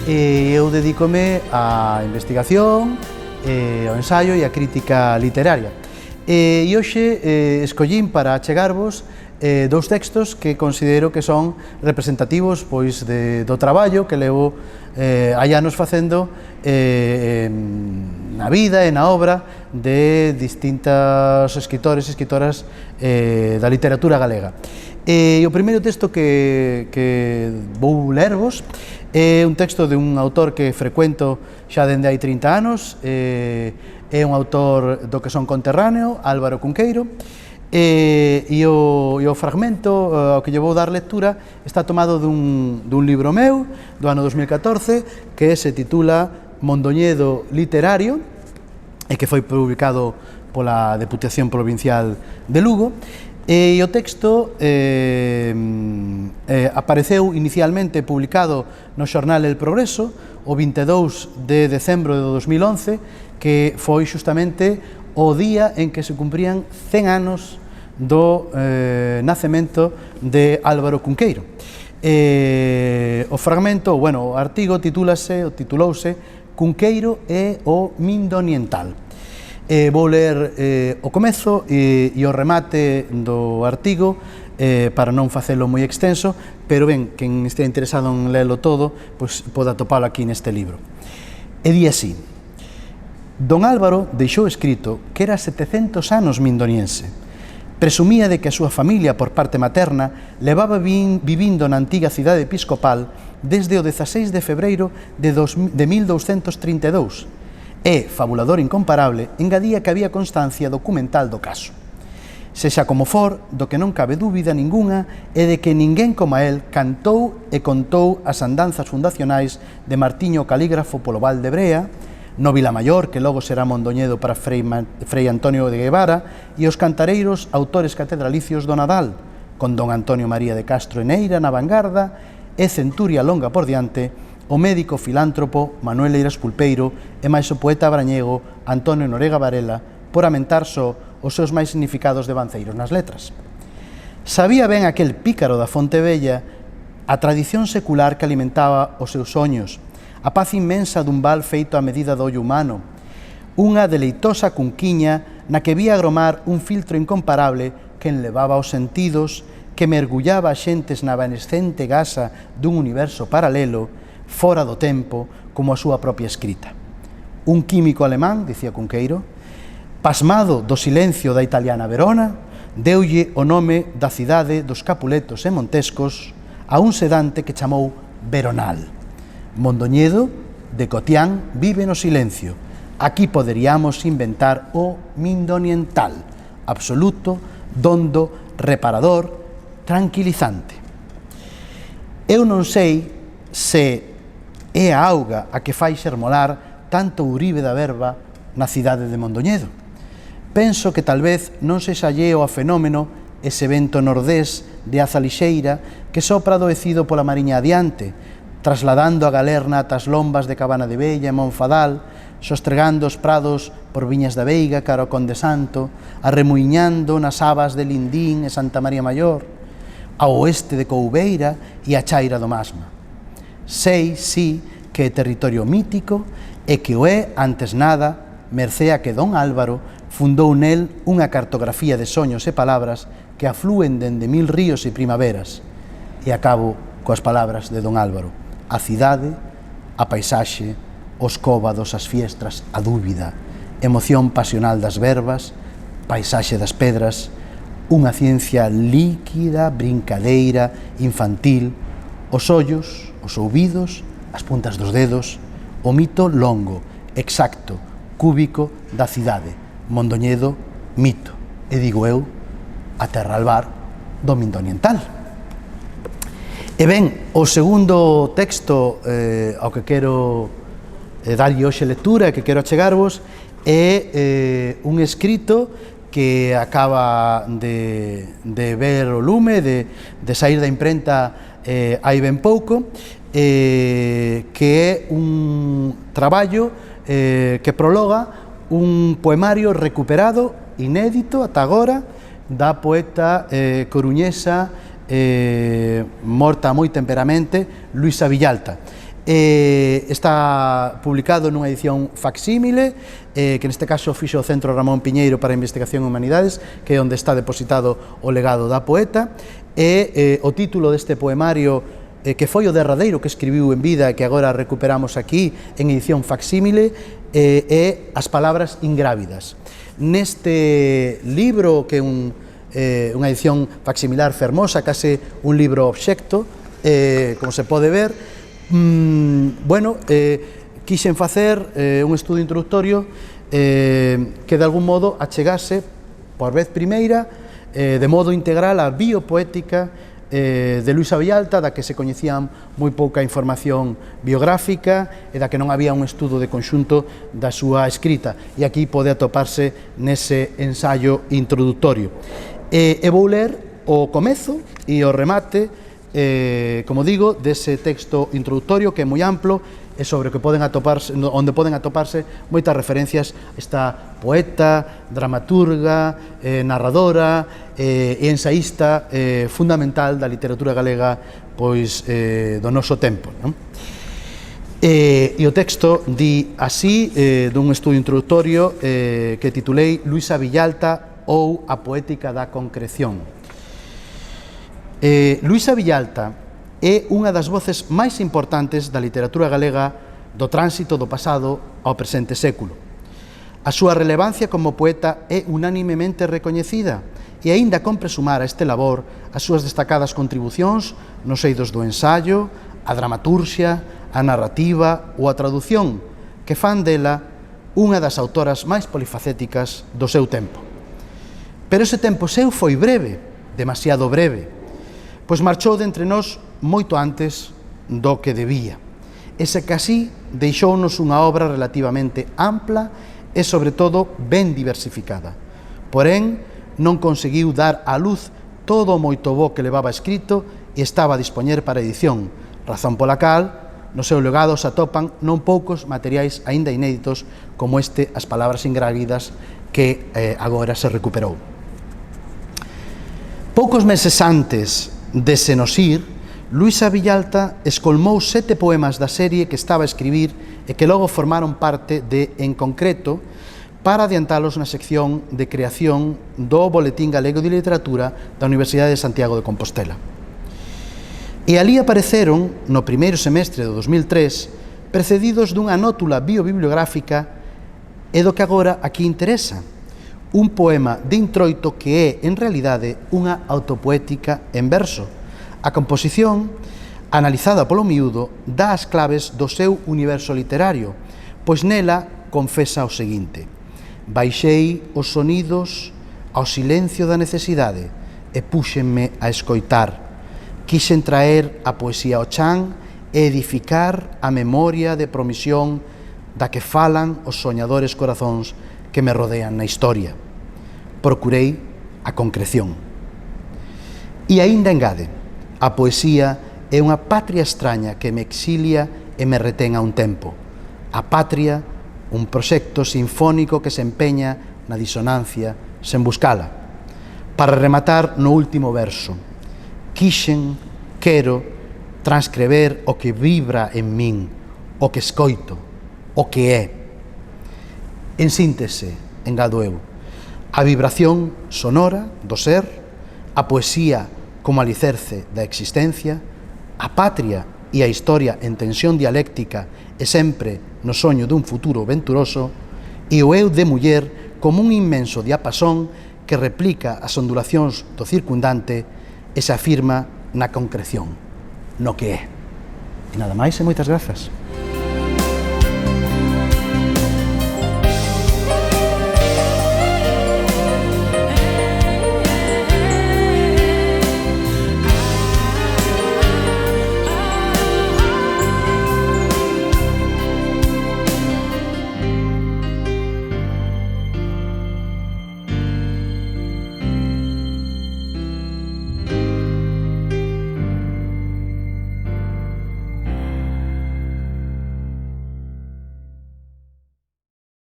eu dedícome á investigación, ao ensaio e á crítica literaria. E hoxe escollín para achegarvos dous textos que considero que son representativos do traballo que levo hai anos facendo na vida e na obra de distintos escritores e escritoras da literatura galega. E o primeiro texto que vou lervos é un texto de un autor que frecuento xa dende hai 30 anos, é un autor do que son conterráneo, Álvaro Cunqueiro, e o fragmento ao que lle vou dar lectura está tomado dun libro meu do ano 2014 que se titula Mondoñedo Literario e que foi publicado pola Deputación Provincial de Lugo. E o texto apareceu inicialmente publicado no xornal El Progreso o 22 de decembro de 2011, que foi xustamente o día en que se cumprían 100 anos do nacemento de Álvaro Cunqueiro. O fragmento, o artigo titulouse Cunqueiro e o Mindoniental. Vou ler o comezo e o remate do artigo para non facelo moi extenso, pero ben, quen estea interesado en lelo todo, pois pode atopalo aquí neste libro. E di así: Don Álvaro deixou escrito que era 700 anos mindoniense. Presumía de que a súa familia, por parte materna, levaba vivindo na antiga cidade episcopal desde o 16 de febreiro de 1232, e, fabulador incomparable, engadía que había constancia documental do caso. Sexa como for, do que non cabe dúbida ningunha é de que ninguén como el cantou e contou as andanzas fundacionais de Martiño Calígrafo polo Val de Brea, no Vilamayor, que logo será Mondoñedo para Frei Antonio de Guevara, e os cantareiros autores catedralicios do Nadal, con don Antonio María de Castro e Neira na vanguarda e centuria longa por diante, o médico filántropo Manuel Eiras Pulpeiro e máis o poeta brañego Antonio Norega Varela, por amentar só os seus máis significados devanceiros nas letras. Sabía ben aquel pícaro da Fonte Vella a tradición secular que alimentaba os seus soños, a paz inmensa dun val feito a medida do ollo humano, unha deleitosa cunquiña na que vía agromar un filtro incomparable que enlevaba os sentidos, que mergullaba a xentes na evanescente gasa dun universo paralelo, fora do tempo, como a súa propia escrita. Un químico alemán, dicía Cunqueiro, pasmado do silencio da italiana Verona, deulle o nome da cidade dos Capuletos e Montescos a un sedante que chamou Veronal. Mondoñedo, de Cotián, vive no silencio. Aquí poderíamos inventar o Mindoniental, absoluto, dondo, reparador, tranquilizante. Eu non sei se é a auga a que fai xermolar tanto Uribe da Verba na cidade de Mondoñedo. Penso que tal vez non se xalleo a fenómeno ese vento nordés de aza lixeira que sopra adoecido pola mariña adiante, trasladando a galerna ata as lombas de Cabana de Bella e Monfadal, sostregando os prados por Viñas da Veiga cara ao Conde Santo, arremuiñando nas abas de Lindín e Santa María Maior, ao oeste de Couveira e a Chaira do Masma. Sei, sí, que é territorio mítico e que o é, antes nada, mercé a que don Álvaro fundou nel unha cartografía de soños e palabras que aflúen dende 1000 ríos e primaveras. E acabo coas palabras de don Álvaro: a cidade, a paisaxe, os cóvados, as fiestras, a dúbida, emoción pasional das verbas, paisaxe das pedras, unha ciencia líquida, brincadeira, infantil, os ollos, os ouvidos, as puntas dos dedos, o mito longo, exacto, cúbico da cidade, Mondoñedo, mito, e digo eu, a terra albar do Mindoniental. E ben, o segundo texto ao que quero darlle hoxe lectura e que quero achegarvos é un escrito que acaba de ver o lume, de sair da imprenta hai ben pouco, que é un traballo que prologa un poemario recuperado, inédito ata agora, da poeta coruñesa morta moi temperamente, Luisa Villalta. Está publicado nunha edición facsímile, que neste caso fixo o Centro Ramón Piñeiro para a Investigación en Humanidades, que é onde está depositado o legado da poeta, e o título deste poemario, que foi o derradeiro que escribiu en vida e que agora recuperamos aquí en edición facsímile, é As palabras ingrávidas. Neste libro, que é unha edición facsimilar fermosa, case un libro obxecto, como se pode ver, quixen facer un estudo introductorio que de algún modo achegase por vez primeira de modo integral a biopoética de Luisa Villalta, da que se coñecían moi pouca información biográfica e da que non había un estudo de conxunto da súa escrita, e aquí pode atoparse nese ensaio introductorio. E vou ler o comezo e o remate, como digo, dese texto introductorio que é moi amplo e sobre o que poden atoparse, onde poden atoparse moitas referencias a esta poeta, dramaturga, narradora e ensaísta fundamental da literatura galega, pois do noso tempo, non? E o texto di así, dun estudo introductorio que titulei Luisa Villalta ou a poética da concreción. Luisa Villalta é unha das voces máis importantes da literatura galega do tránsito do pasado ao presente século. A súa relevancia como poeta é unánimemente recoñecida e aínda compre sumar a este labor as súas destacadas contribucións nos eidos do ensaio, a dramaturxia, a narrativa ou a tradución, que fan dela unha das autoras máis polifacéticas do seu tempo. Pero ese tempo seu foi breve, demasiado breve, pois marchou de entre nós moito antes do que debía. Ese casi deixounos unha obra relativamente ampla e, sobre todo, ben diversificada. Porén, non conseguiu dar á luz todo o moito bo que levaba escrito e estaba a dispoñer para edición, razón pola cal no seu legado se atopan non poucos materiais aínda inéditos como este As palabras ingrávidas, que agora se recuperou. Poucos meses antes de se nos ir, Luisa Villalta escolmou 7 poemas da serie que estaba a escribir e que logo formaron parte de En Concreto, para adiantalos na sección de creación do Boletín Galego de Literatura da Universidade de Santiago de Compostela. E ali apareceron, no primeiro semestre do 2003, precedidos dunha nótula biobibliográfica e do que agora aquí interesa, un poema de introito que é, en realidade, unha autopoética en verso. A composición, analizada polo miúdo, dá as claves do seu universo literario, pois nela confesa o seguinte: baixei os sonidos ao silencio da necesidade e púxenme a escoitar. Quixen traer a poesía ao chan e edificar a memoria de promisión da que falan os soñadores corazóns que me rodean na historia. Procurei a concreción. E aínda engade: a poesía é unha patria extraña que me exilia e me retén a un tempo. A patria, un proxecto sinfónico que se empeña na disonancia sen buscala. Para rematar no último verso: quero transcrever o que vibra en min, o que escoito, o que é. En síntese, engado eu, a vibración sonora do ser, a poesía como alicerce da existencia, a patria e a historia en tensión dialéctica e sempre no soño dun futuro venturoso, e o eu de muller como un inmenso diapasón que replica as ondulacións do circundante e se afirma na concreción, no que é. E nada máis e moitas grazas.